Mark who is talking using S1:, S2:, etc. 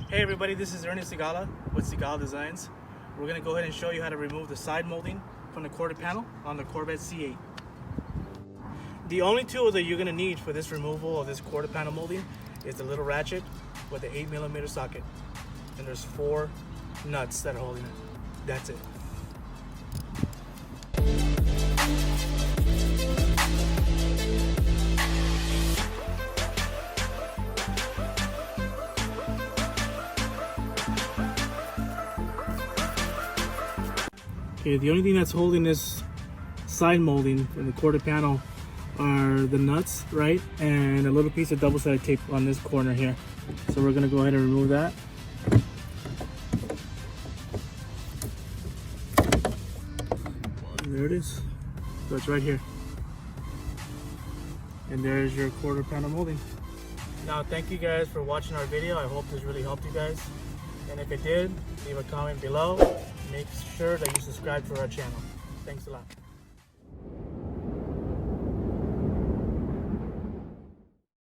S1: Hey everybody, this is Ernest Sigala with Sigala Designs. We're going to go ahead and show you how to remove the side molding from the quarter panel on the Corvette C8. The only tool that you're going to need for this removal of this quarter panel molding is the little ratchet with the 8mm socket. And there's 4 nuts that are holding it. That's it. Okay, the only thing that's holding this side molding in the quarter panel are the nuts, right? And a little piece of double-sided tape on this corner here. So we're gonna go ahead and remove that. And there it is. So it's right here. And there's your quarter panel molding. Now, thank you guys for watching our video. I hope this really helped you guys. And if it did, leave a comment below. Make sure that you subscribe to our channel. Thanks a lot.